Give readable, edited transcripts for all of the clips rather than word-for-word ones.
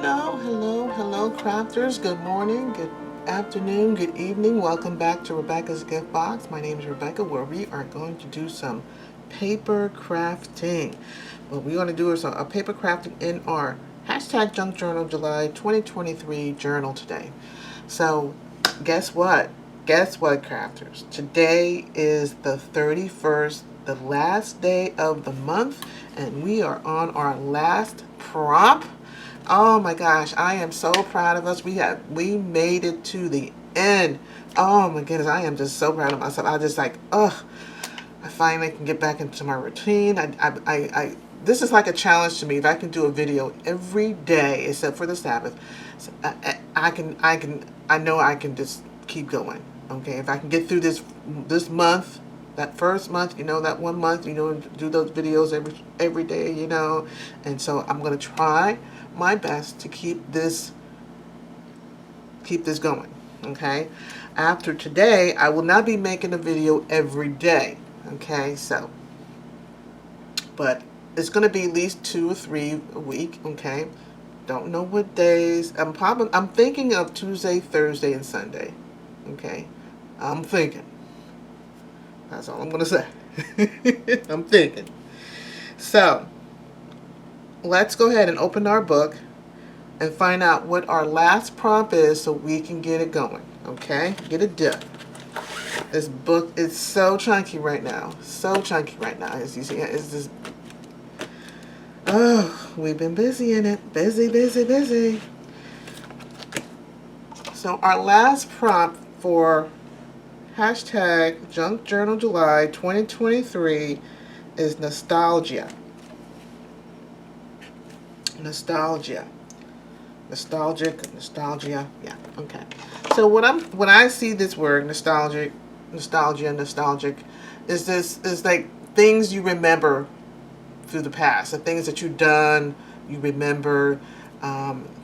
Hello, crafters. Good morning, good afternoon, good evening. Welcome back to Rebecca's Gift Box. My name is Rebecca, where we are going to do some paper crafting. What we want to do is a paper crafting in our hashtag Junk Journal July 2023 journal today. So, guess what? Guess what, crafters? Today is the 31st, the last day of the month, and we are on our last prompt. Oh my gosh, I am so proud of us. We made it to the end. Oh my goodness, I am just so proud of myself. I just like, I finally can get back into my routine. This is like a challenge to me. If I can do a video every day except for the Sabbath, so I know I can just keep going. Okay, if I can get through this month, that first month, that 1 month, do those videos every day, and so I'm gonna try my best to keep this going. Okay, after today, I will not be making a video every day. Okay, so, but it's gonna be at least 2 or 3 a week. Okay, don't know what days. I'm thinking of Tuesday, Thursday, and Sunday. Okay, I'm thinking. That's all I'm gonna say. I'm thinking. So let's go ahead and open our book and find out what our last prompt is so we can get it going. Okay, get it done. This book is so chunky right now. So chunky right now. As you see, it's just, oh, we've been busy in it. Busy. So our last prompt for hashtag Junk Journal July 2023 is nostalgia. Nostalgia. Nostalgia. Yeah, okay. So when I see this word nostalgic, is like things you remember through the past, the things that you've done, you remember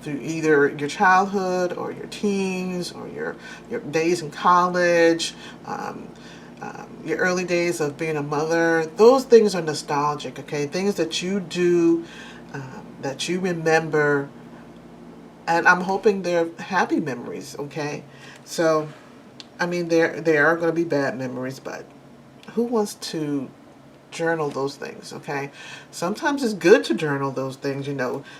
through either your childhood or your teens or your days in college, your early days of being a mother. Those things are nostalgic, okay? Things that you do, that you remember, and I'm hoping they're happy memories, okay? So, I mean, there are going to be bad memories, but who wants to journal those things, okay? Sometimes it's good to journal those things,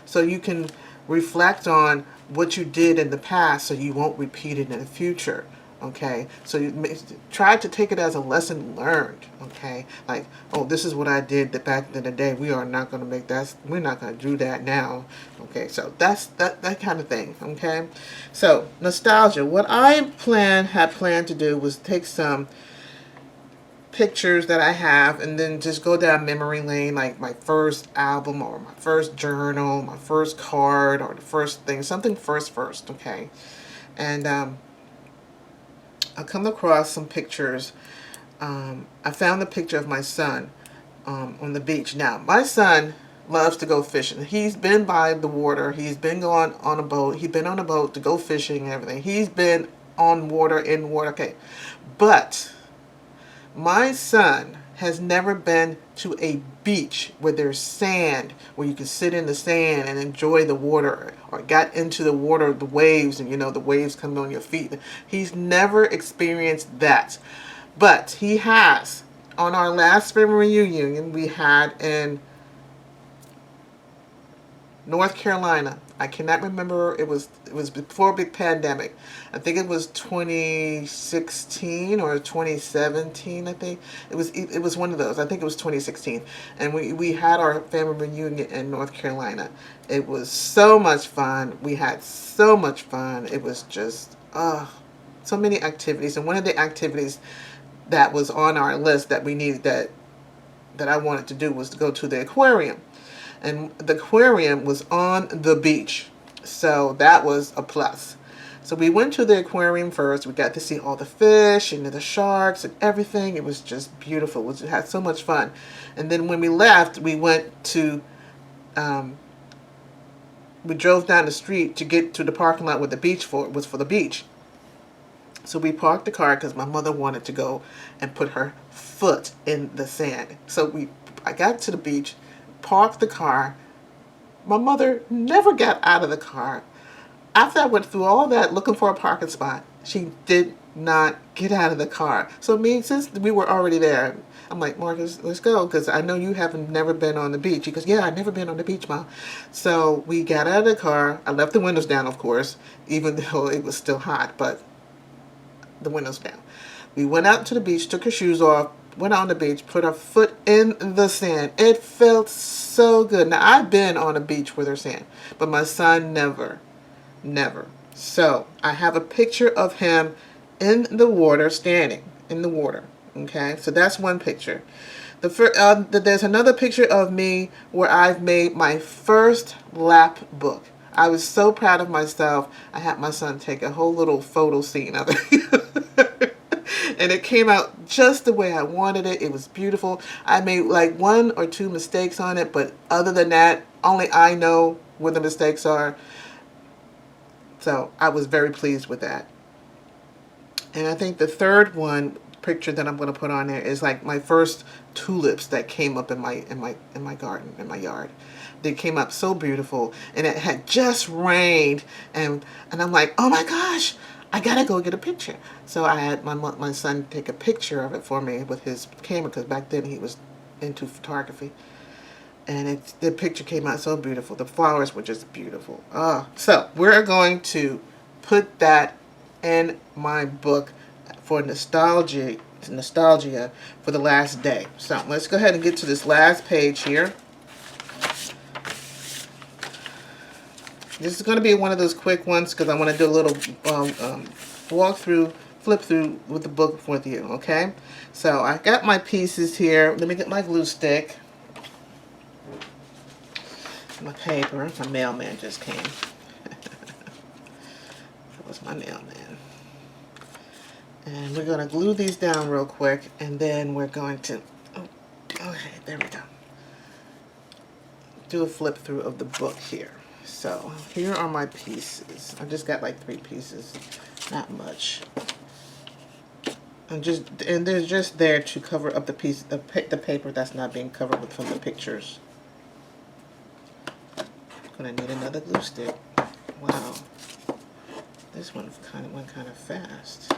so you can reflect on what you did in the past so you won't repeat it in the future, okay? So you try to take it as a lesson learned, okay? Like, oh, this is what I did back in the day. We are not going to make that. We're not going to do that now, okay? So that's that kind of thing, okay? So nostalgia. What I had planned to do was take some pictures that I have and then just go down memory lane, like my first album or my first journal, my first card, or the first thing, something first, okay? And I come across some pictures. I found a picture of my son on the beach. Now, my son loves to go fishing. He's been by the water. He's been going on a boat. He's been on a boat to go fishing and everything. He's been on water, in water, okay. But my son has never been to a beach where there's sand, where you can sit in the sand and enjoy the water, or got into the water, the waves, and the waves come on your feet. He's never experienced that. But he has. On our last family reunion we had in North Carolina. I cannot remember. It was before a big pandemic. I think it was 2016 or 2017. I think it was one of those. I think it was 2016, and we had our family reunion in North Carolina. It was so much fun. We had so much fun. It was just so many activities, and one of the activities that was on our list that we needed that I wanted to do was to go to the aquarium. And the aquarium was on the beach, so that was a plus. So we went to the aquarium first. We got to see all the fish and the sharks and everything. It was just beautiful. We had so much fun. And then when we left, we went to, we drove down the street to get to the parking lot where the beach was for the beach. So we parked the car because my mother wanted to go and put her foot in the sand. So I got to the beach, parked the car, My mother never got out of the car. After I went through all that looking for a parking spot, she did not get out of the car. So me, since we were already there, I'm like, Marcus, let's go, because I know you haven't never been on the beach. He goes, yeah, I've never been on the beach, Mom. So we got out of the car. I left the windows down, of course, even though it was still hot, but the windows down. We went out to the beach, took her shoes off, went out on the beach, put our foot in the sand. It felt so good. Now, I've been on a beach where there's sand, but my son never. Never. So I have a picture of him in the water, standing in the water. Okay, so that's one picture. There's another picture of me where I've made my first lap book. I was so proud of myself. I had my son take a whole little photo scene of it. And it came out just the way I wanted it. It was beautiful. I made like one or two mistakes on it, but other than that, only I know where the mistakes are. So I was very pleased with that. And I think the third one picture that I'm going to put on there is like my first tulips that came up in my garden, in my yard. They came up so beautiful, and it had just rained, and I'm like, oh my gosh, I gotta go get a picture. So I had my son take a picture of it for me with his camera, because back then he was into photography. And the picture came out so beautiful. The flowers were just beautiful. So we're going to put that in my book for nostalgia for the last day. So let's go ahead and get to this last page here. This is going to be one of those quick ones because I want to do a little flip through with the book with you. Okay, so I got my pieces here. Let me get my glue stick. My paper. My mailman just came. That was my mailman. And we're going to glue these down real quick, and then we're going to, okay, there we go. Do a flip through of the book here. So here are my pieces. I just got like 3 pieces, not much. And they're just there to cover up the piece, the paper that's not being covered with from the pictures. Gonna need another glue stick. Wow, this one went kind of fast.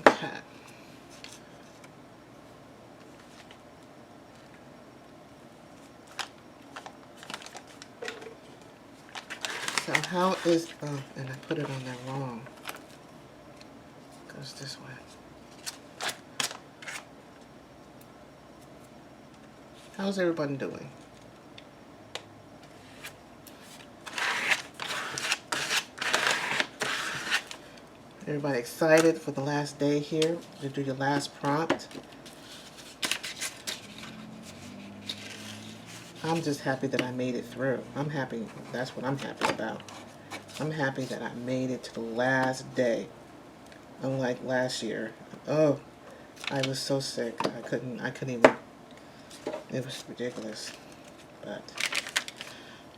Okay. So how is and I put it on there wrong. Goes this way. How's everybody doing? Everybody excited for the last day here to do your last prompt? I'm just happy that I made it through. I'm happy. That's what I'm happy about. I'm happy that I made it to the last day. Unlike last year. Oh, I was so sick. I couldn't even. It was ridiculous. But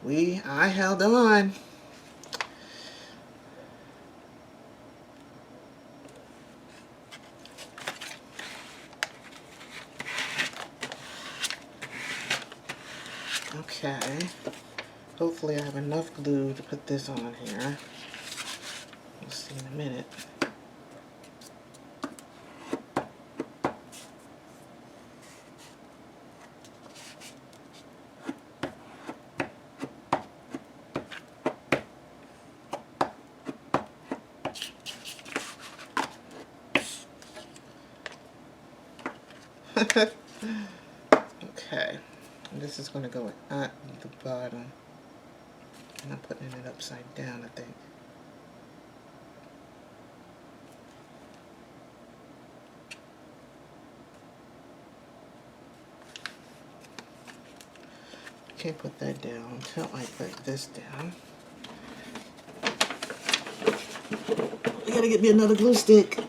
I held on. Okay. Hopefully I have enough glue to put this on here. We'll see in a minute. Okay, and this is going to go at the bottom, and I'm putting it upside down, I think. Can't put that down until I put this down. I gotta get me another glue stick.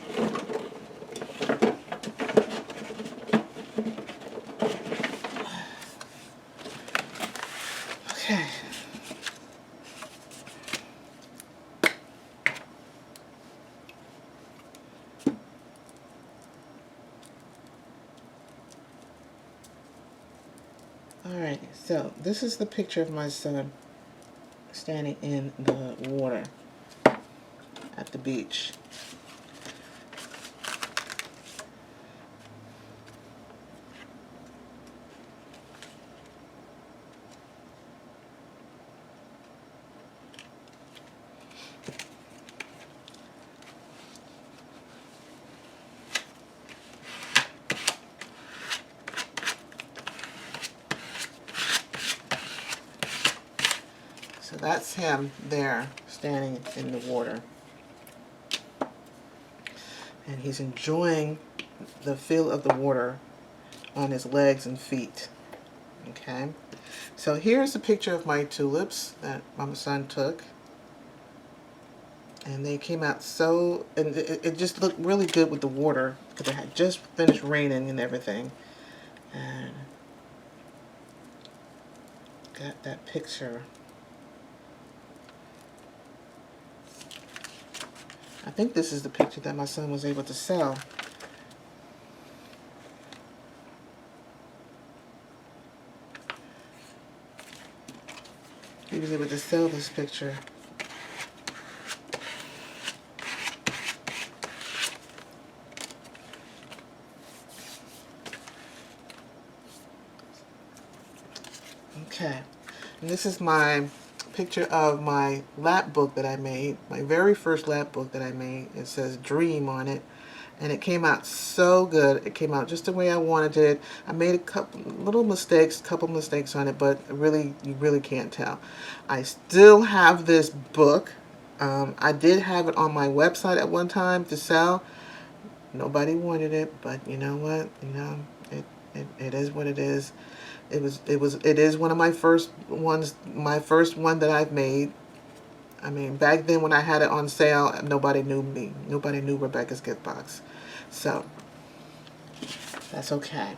Okay. Alright, so this is the picture of my son standing in the water at the beach. So that's him there standing in the water. And he's enjoying the feel of the water on his legs and feet. Okay, so here's a picture of my tulips that my son took. And they came out so, and it just looked really good with the water because it had just finished raining and everything. And got that picture. I think this is the picture that my son was able to sell. He was able to sell this picture. Okay, and this is my picture of my lap book that I made, my very first lap book that I made. It says Dream on it, and it came out so good. It came out just the way I wanted it. I made a couple mistakes on it, but really, you really can't tell. I still have this book. I did have it on my website at one time to sell. Nobody wanted it, but you know what? You know, it is what it is. It is one of my first ones, my first one that I've made. I mean, back then when I had it on sale, nobody knew me. Nobody knew Rebecca's Gift Box. So, that's okay.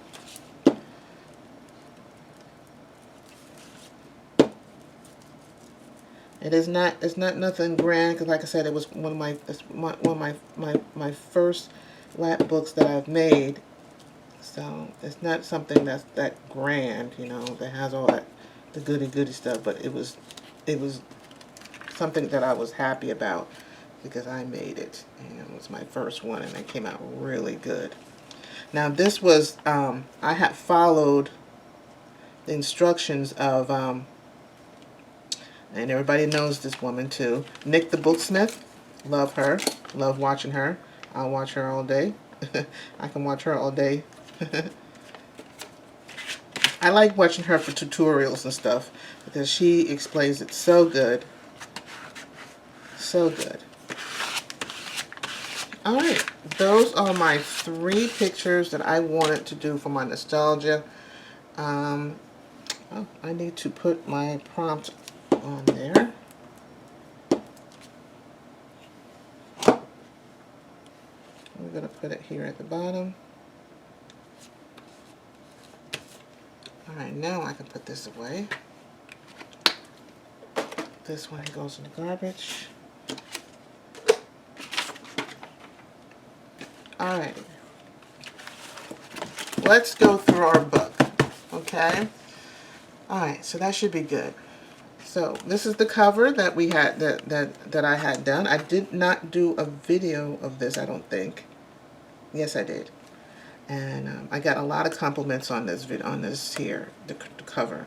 It's not nothing grand, because like I said, it was one of my first lap books that I've made. So it's not something that's that grand, you know, that has all that the goody stuff, but it was something that I was happy about because I made it, and it was my first one, and it came out really good. Now this was I had followed the instructions of and everybody knows this woman too, Nick the Booksmith. Love her, love watching her. I'll watch her all day. I can watch her all day. I like watching her for tutorials and stuff because she explains it so good. So good. Alright, those are my 3 pictures that I wanted to do for my nostalgia. Oh, I need to put my prompt on there. We're going to put it here at the bottom. Alright, now I can put this away. This one goes in the garbage. Alright. Let's go through our book. Okay? Alright, so that should be good. So this is the cover that we had that I had done. I did not do a video of this, I don't think. Yes, I did. And I got a lot of compliments on this video, on this here, the cover.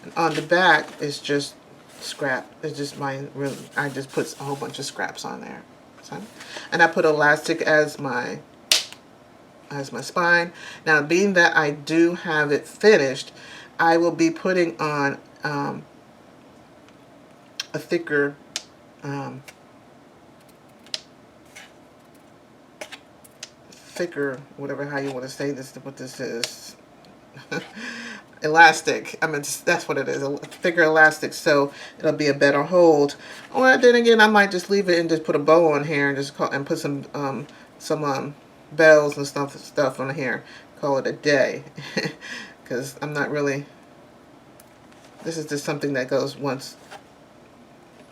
And on the back is just scrap. It's just I just put a whole bunch of scraps on there. So, and I put elastic as my spine. Now, being that I do have it finished, I will be putting on a thicker whatever, how you want to say this, what this is. Elastic. I mean, that's what it is, a thicker elastic, so it'll be a better hold. Or then again, I might just leave it and just put a bow on here and just put some bells and stuff on here. Call it a day, because I'm not really. This is just something that goes once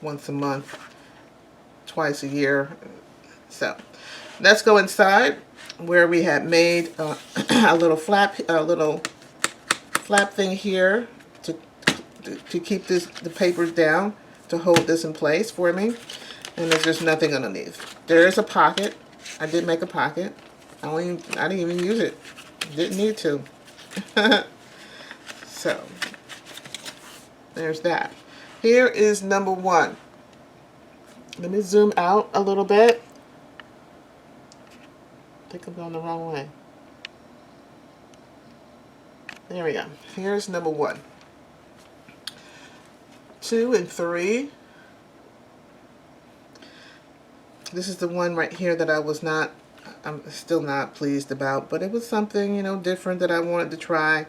a month, twice a year. So let's go inside where we had made a little flap thing here to keep the papers down, to hold this in place for me. And there's just nothing underneath. There is a pocket. I did make a pocket. I didn't even use it. Didn't need to. So there's that. Here is number 1. Let me zoom out a little bit. I think I'm going the wrong way. There we go. Here's number 1. 2 and 3. This is the one right here that I'm still not pleased about, but it was something, different that I wanted to try,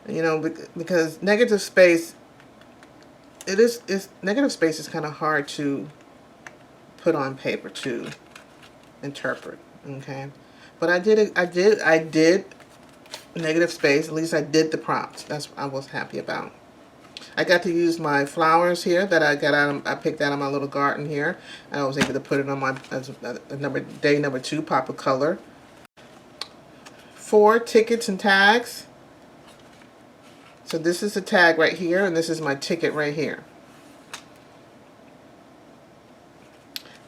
because negative space, negative space is kind of hard to put on paper to interpret, okay? But I did negative space. At least I did the prompt. That's what I was happy about. I got to use my flowers here that I picked out of my little garden here. And I was able to put it on my day number 2 pop of color. 4 tickets and tags. So this is the tag right here, and this is my ticket right here.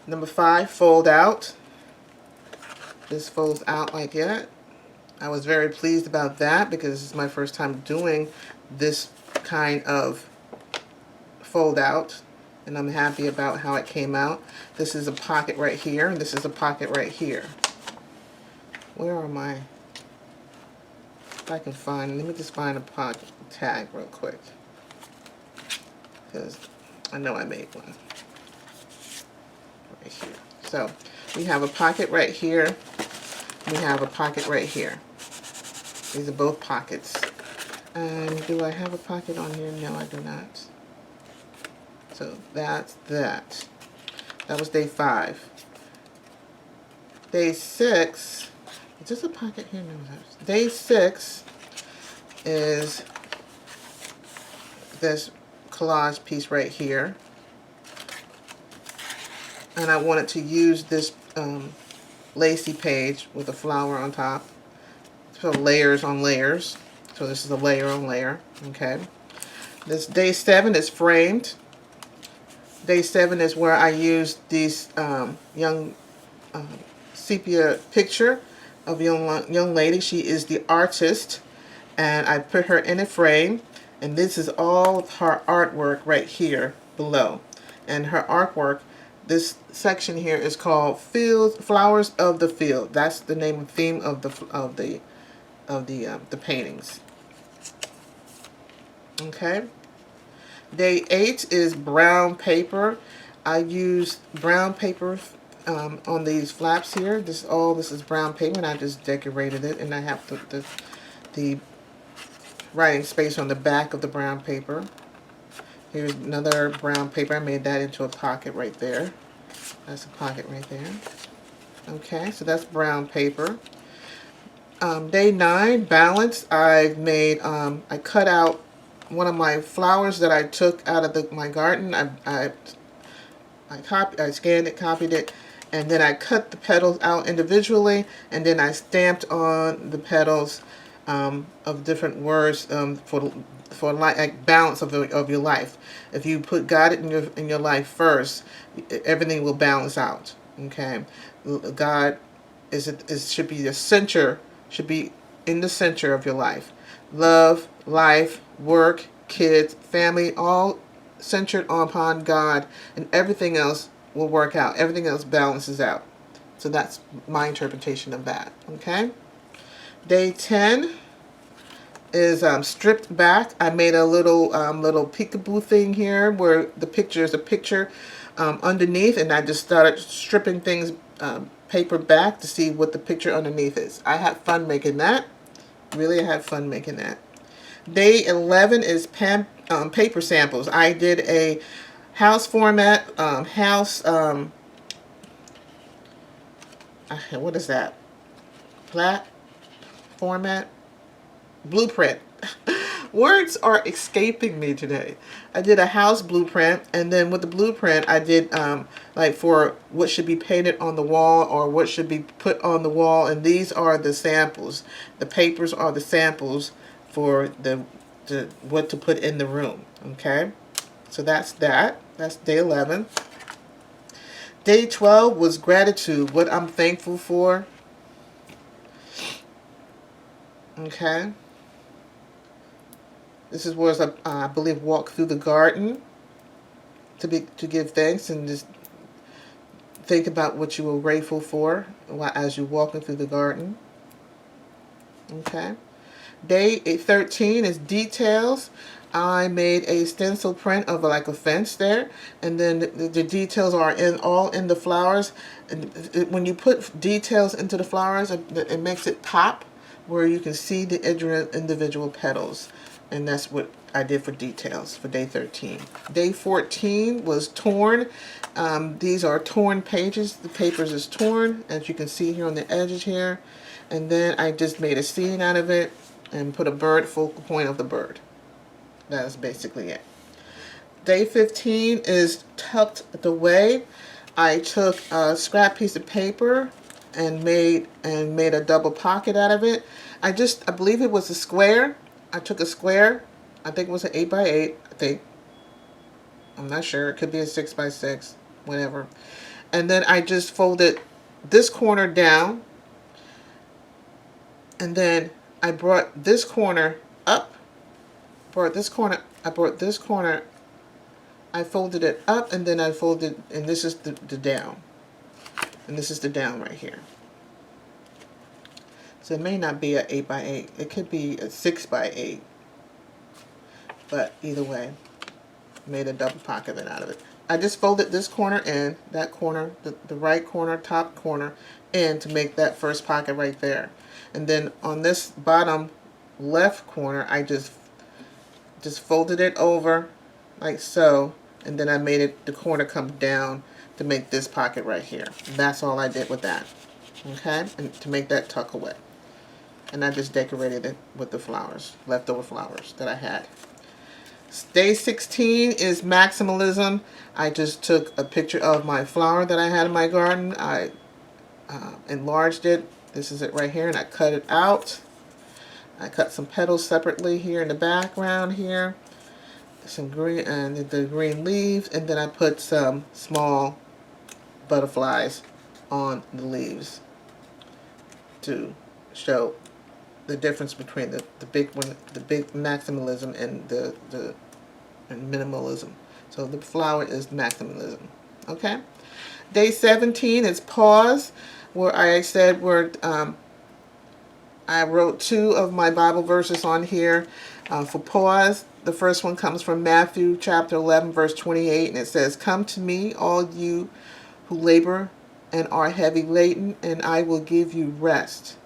Number 5, fold out. This folds out like that. I was very pleased about that because this is my first time doing this kind of fold out, and I'm happy about how it came out. This is a pocket right here, and this is a pocket right here. Where are my, if I can find, let me just find a pocket tag real quick, because I know I made one right here. So we have a pocket right here, we have a pocket right here. These are both pockets. And do I have a pocket on here? No, I do not. So that's that. That was day 5. Day 6, is this a pocket here? No, day 6 is this collage piece right here. And I wanted to use this lacy page with a flower on top. So layers on layers. So this is a layer on layer, okay? This day 7 is framed. Day 7 is where I used these young sepia picture of a young lady. She is the artist, and I put her in a frame, and this is all her artwork right here below. And her artwork, this section here is called Flowers of the Field. That's the name and theme of the paintings. Okay. Day 8 is brown paper. I used brown paper on these flaps here. This is brown paper, and I just decorated it, and I have the writing space on the back of the brown paper. Here's another brown paper. I made that into a pocket right there. That's a pocket right there. Okay, so that's brown paper. Day 9, balance. I cut out one of my flowers that I took out of my garden. I scanned it, copied it, and then I cut the petals out individually, and then I stamped on the petals of different words for like balance of your life. If you put God in your life first, everything will balance out. Okay, God should be the center. Should be in the center of your life. Love, life, work, kids, family, all centered upon God, and everything else will work out. Everything else balances out. So that's my interpretation of that. Okay. Day 10 is stripped back. I made a little peekaboo thing here where the picture is a picture underneath, and I just started stripping things paper back to see what the picture underneath is. I had fun making that. Really, I had fun making that. Day 11 is paper samples. I did a house format, what is that? Plat format? Blueprint. Words are escaping me today. I did a house blueprint, and then with the blueprint I did like for what should be painted on the wall or what should be put on the wall, and these are the samples. The papers are the samples for the what to put in the room. Okay, so that's that. That's day 11. Day 12 was gratitude, what I'm thankful for. Okay, this is where I believe walk through the garden to give thanks and just think about what you were grateful for as you're walking through the garden. Okay. Day 13 is details. I made a stencil print of like a fence there, and then the details are all in the flowers. And when you put details into the flowers, it makes it pop, where you can see the individual petals, and that's what I did for details for day 13. Day 14 was torn. These are torn pages. The papers is torn, as you can see here on the edges here, and then I just made a scene out of it and put a bird, focal point of the bird. That is basically it. Day 15 is tucked away. I took a scrap piece of paper and made a double pocket out of it. I believe it was a square. I took a square. I think it was an 8x8. I think. I'm not sure. It could be a 6x6, whatever. And then I just folded this corner down, and then I brought this corner up. I brought this corner, I folded it up, and then I folded, and this is the down. And this is the down right here. So it may not be an 8x8. It could be a 6x8. But either way, made a double pocket out of it. I just folded this corner in, that corner, the right corner, top corner, in to make that first pocket right there. And then on this bottom left corner, I just folded it over like so, and then I made it the corner come down to make this pocket right here. That's all I did with that. Okay, and to make that tuck away. And I just decorated it with the flowers, leftover flowers that I had. Day 16 is maximalism. I just took a picture of my flower that I had in my garden. I enlarged it. This is it right here, and I cut it out. I cut some petals separately here in the background here. Some green, and the green leaves, and then I put some small butterflies on the leaves to show the difference between the big one, the big maximalism, and and minimalism. So the flower is maximalism. Okay. Day 17 is pause, where I said I wrote 2 of my Bible verses on here for pause. The first one comes from Matthew chapter 11, verse 28, and it says, "Come to me, all you who labor and are heavy laden, and I will give you rest."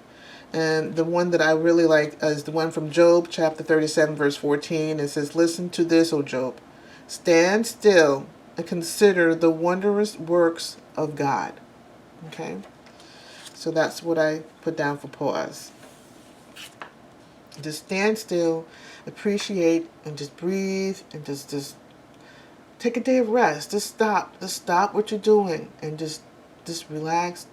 And the one that I really like is the one from Job chapter 37, verse 14. It says, "Listen to this, O Job. Stand still and consider the wondrous works of God." Okay? So that's what I put down for pause. Just stand still, appreciate, and just breathe, and just take a day of rest. Just stop what you're doing, and just relax.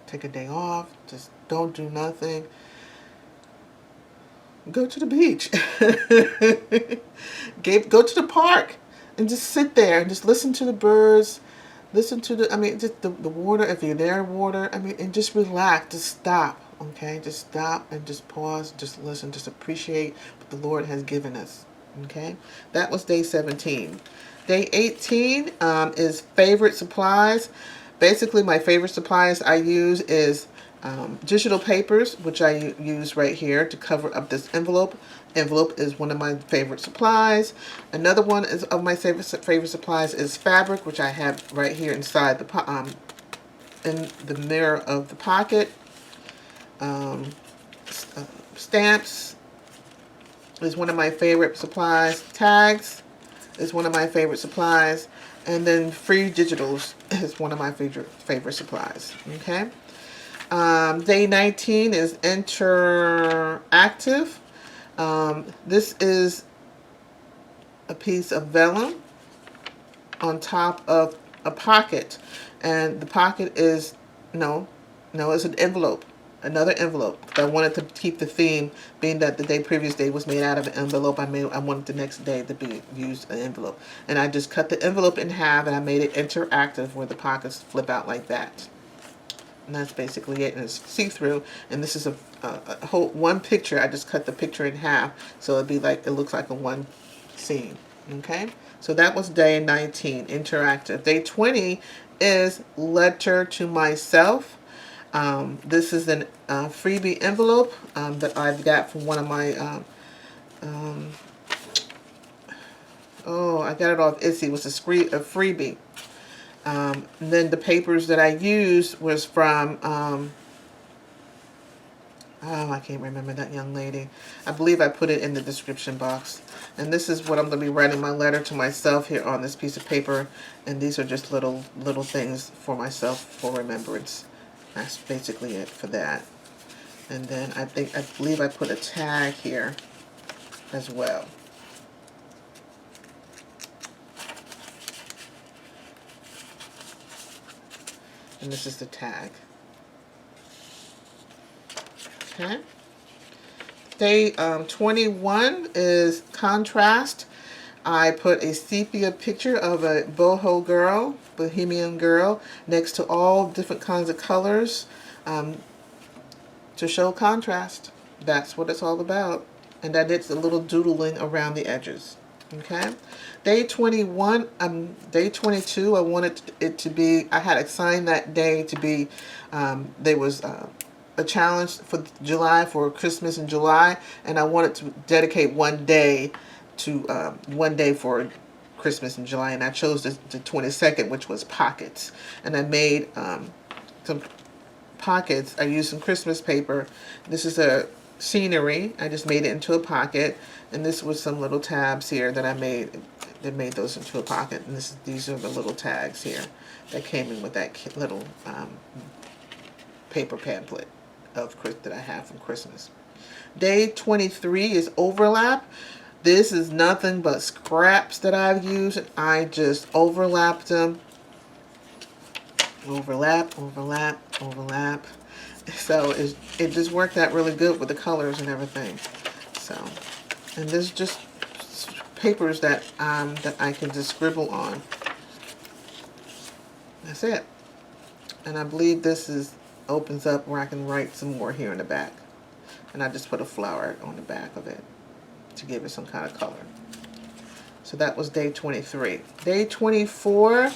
Take a day off. Just don't do nothing. Go to the beach. Go to the park, and just sit there and just listen to the birds. Listen to just the water, if you're near water. And just relax. Just stop. Okay, just stop and just pause, just listen, just appreciate what the Lord has given us. Okay, that was day 17. Day 18 is favorite supplies. Basically, my favorite supplies I use is digital papers, which I use right here to cover up this envelope. Envelope is one of my favorite supplies. Another one is of my favorite supplies is fabric, which I have right here inside in the mirror of the pocket. Stamps is one of my favorite supplies. Tags is one of my favorite supplies. And then free digitals is one of my favorite supplies. Okay. Day 19 is interactive. This is a piece of vellum on top of a pocket. And the pocket is, no, it's an envelope. another envelope. I wanted to keep the theme, being that the previous day was made out of an envelope. I wanted the next day to be used an envelope, and I just cut the envelope in half, and I made it interactive where the pockets flip out like that. And that's basically it, and it's see-through. And this is a whole one picture. I just cut the picture in half, so it'd be like, it looks like a one scene. Okay, so that was day 19, interactive. Day 20 is letter to myself. This is an freebie envelope that I've got from one of my I got it off Etsy. It was a freebie. And then the papers that I used was from, I can't remember that young lady. I believe I put it in the description box. And this is what I'm going to be writing my letter to myself here on this piece of paper. And these are just little things for myself for remembrance. That's basically it for that. And then I believe I put a tag here as well. And this is the tag. Okay. Day 21 is contrast. I put a sepia picture of a boho girl, bohemian girl, next to all different kinds of colors to show contrast. That's what it's all about. And that it's a little doodling around the edges. Okay. Day 21, day 22, I wanted it to be, I had assigned that day to be, there was a challenge for July, for Christmas in July, and I wanted to dedicate one day for Christmas in July, and I chose the 22nd, which was pockets. And I made some pockets. I used some Christmas paper. This is a scenery. I just made it into a pocket, and this was some little tabs here that I made. That made those into a pocket, and these are the little tags here that came in with that little paper pamphlet that I have from Christmas. Day 23 is overlap. This is nothing but scraps that I've used, and I just overlapped them. Overlap, overlap, overlap. So it just worked out really good with the colors and everything. So, and there's just papers that I can just scribble on. That's it. And I believe this opens up where I can write some more here in the back. And I just put a flower on the back of it to give it some kind of color. So that was day 23. Day 24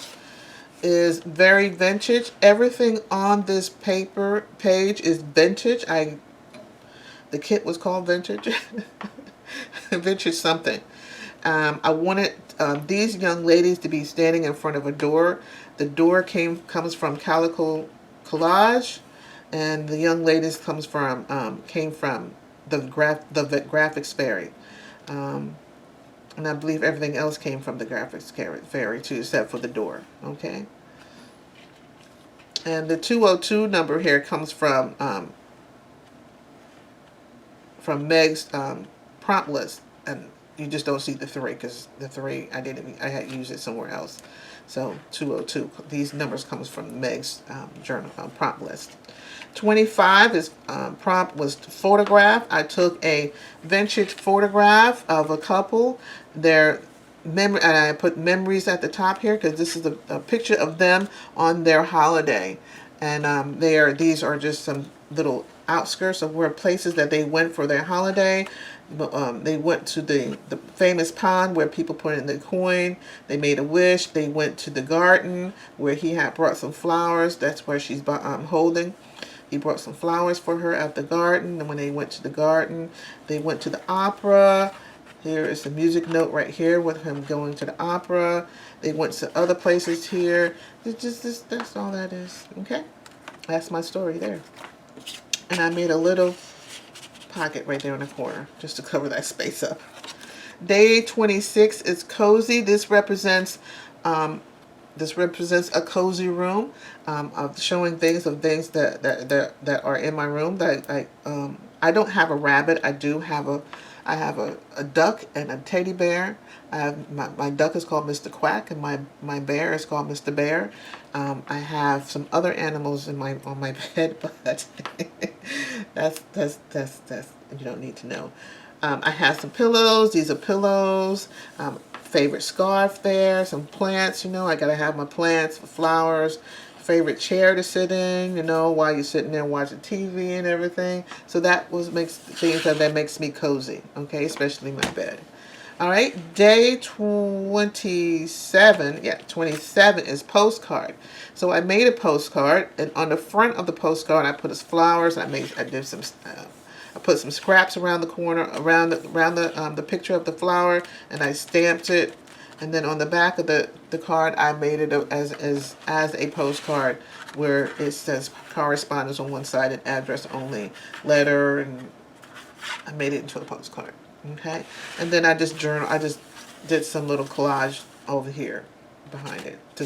is very vintage. Everything on this paper page is vintage. The kit was called Vintage. Vintage something. I wanted these young ladies to be standing in front of a door. The door comes from Calico Collage, and the young ladies came from the Graphics Fairy. And I believe everything else came from the Graphics Fairy too, except for the door. Okay. And the 202 number here comes from Megs' prompt list, and you just don't see the 3 because the 3 I had used it somewhere else. So 202. These numbers comes from Meg's journal prompt list. 25 is prompt was photograph. I took a vintage photograph of a couple. And I put memories at the top here because this is a picture of them on their holiday, and these are just some little outskirts of where places that they went for their holiday. They went to the famous pond where people put in the coin. They made a wish. They went to the garden where he had brought some flowers. That's where she's holding. He brought some flowers for her at the garden. And when they went to the garden, they went to the opera. Here is the music note right here with him going to the opera. They went to other places here. That's all that is. Okay? That's my story there. And I made a little pocket right there in the corner just to cover that space up. Day 26 is cozy. This represents a cozy room of showing things that are in my room. That I don't have a rabbit. I do have I have a duck and a teddy bear. I have my duck is called Mr. Quack, and my bear is called Mr. Bear. I have some other animals in my on my bed, but that's you don't need to know. I have some pillows. These are pillows. Favorite scarf there. Some plants. You know, I gotta have my plants, flowers. Favorite chair to sit in. You know, while you're sitting there watching TV and everything. So that makes things that makes me cozy. Okay, especially my bed. All right, day 27. Yeah, 27 is postcard. So I made a postcard, and on the front of the postcard, I put flowers. I did some. I put some scraps around the corner, around the picture of the flower, and I stamped it. And then on the back of the card, I made it as a postcard where it says correspondence on one side and address only, letter, and I made it into a postcard. Okay, and then I just did some little collage over here behind it to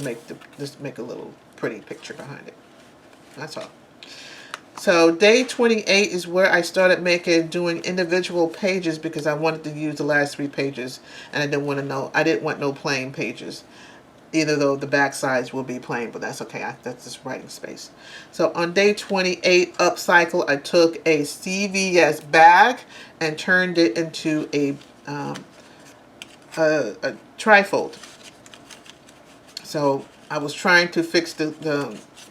just make a little pretty picture behind it. That's all. So day 28 is where I started doing individual pages because I wanted to use the last 3 pages, and I didn't want no plain pages. Either though the back sides will be plain, but that's okay. That's just writing space. So on day 28, upcycle, I took a CVS bag and turned it into a trifold. So I was trying to fix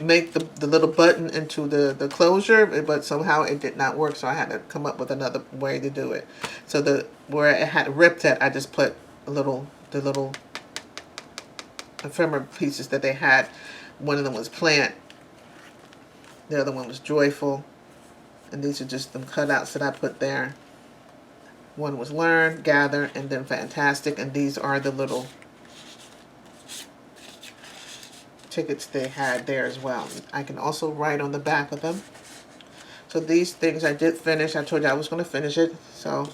make the little button into the closure, but somehow it did not work. So I had to come up with another way to do it. So where it had ripped at, I just put the little ephemera pieces that they had. One of them was plant, the other one was joyful, and these are just some cutouts that I put there. One was learn, gather, and then fantastic, and these are the little tickets they had there as well. I can also write on the back of them. So these things I did finish. I told you I was going to finish it, so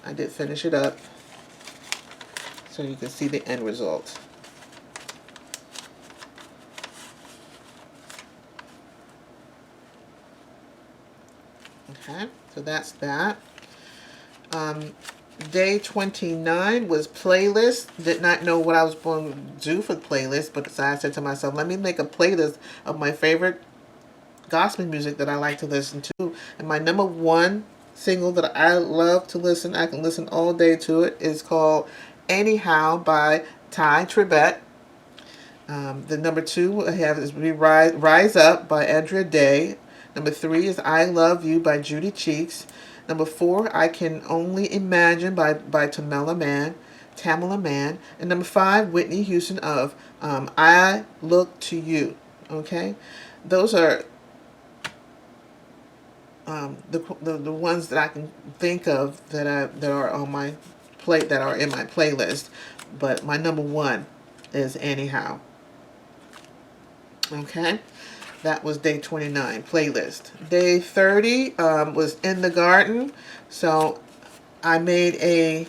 I did finish it up. So you can see the end result. Okay, so that's that. Day 29 was playlist. Did not know what I was going to do for the playlist, but so I said to myself, let me make a playlist of my favorite gospel music that I like to listen to. And my number 1 single that I love to listen, I can listen all day to it, is called Anyhow by Ty Tribbett. The number 2 I have is Rise Up by Andrea Day. Number 3 is I Love You by Judy Cheeks. Number 4, I Can Only Imagine by Tamela Mann. And number 5, Whitney Houston of I Look to You. Okay, those are the ones that I can think of that are on my that are in my playlist. But my number 1 is Anyhow. Okay, that was day 29, playlist. Day 30 was in the garden. So I made a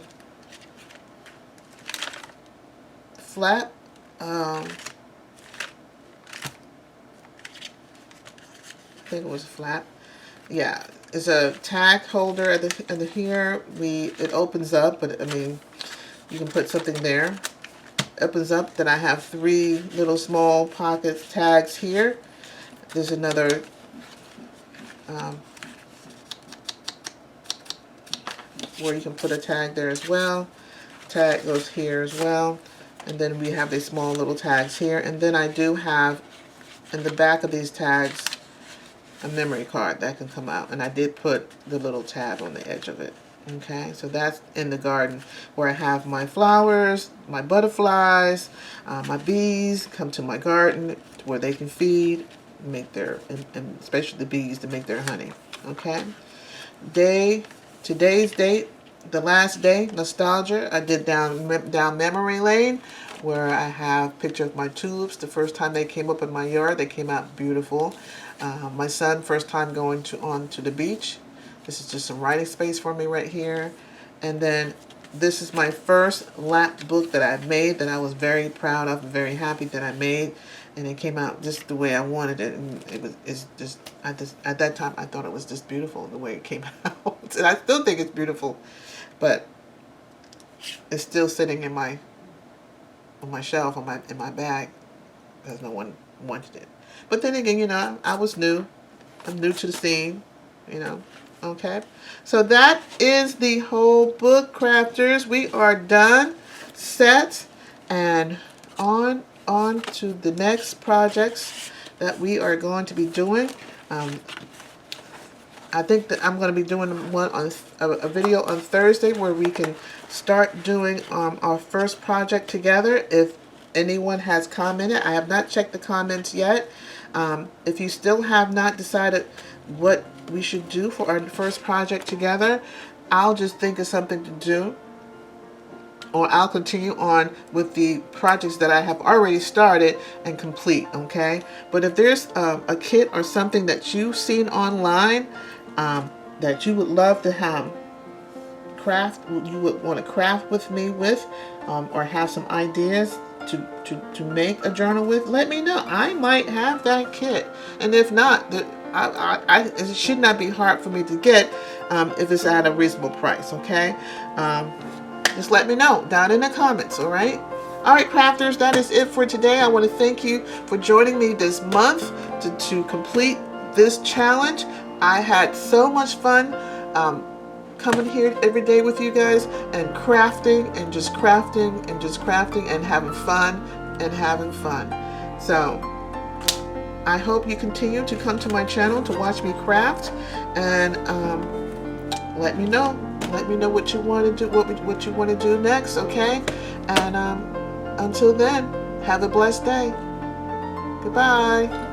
flap. I think it was a flap. Yeah, it's a tag holder at the here. It opens up, but I mean, you can put something there. Opens up. Then I have 3 little small pocket tags here. There's another where you can put a tag there as well. Tag goes here as well. And then we have these small little tags here. And then I do have in the back of these tags a memory card that can come out. And I did put the little tab on the edge of it. Okay, so that's in the garden where I have my flowers, my butterflies, my bees come to my garden where they can feed, make and especially the bees to make their honey. Okay, today's date, the last day, nostalgia. I did down memory lane where I have a picture of my tulips. The first time they came up in my yard, they came out beautiful. My son, first time going onto the beach. This is just some writing space for me right here. And then this is my first lap book that I made that I was very proud of and very happy that I made. and it came out just the way I wanted it, and it's just at that time I thought it was just beautiful the way it came out, and I still think it's beautiful, but it's still sitting in my on my shelf in my bag because no one wanted it. But then again, I was new. I'm new to the scene, you know. Okay, so that is the whole book, crafters. We are done, set, and on to the next projects that we are going to be doing. I think that I'm going to be doing one on a video on Thursday where we can start doing our first project together. If anyone has commented, I have not checked the comments yet. If you still have not decided what we should do for our first project together, I'll just think of something to do, or I'll continue on with the projects that I have already started and complete, okay? But if there's a kit or something that you've seen online that you would love to have you would want to craft with me with, or have some ideas to make a journal with, let me know. I might have that kit, and if not, it should not be hard for me to get if it's at a reasonable price, okay? Just let me know down in the comments, all right? All right, crafters, that is it for today. I want to thank you for joining me this month to complete this challenge. I had so much fun coming here every day with you guys and crafting and just crafting and just crafting and having fun and having fun. So I hope you continue to come to my channel to watch me craft, and let me know. Let me know what you want to do, what you want to do next, okay? And until then, have a blessed day. Goodbye.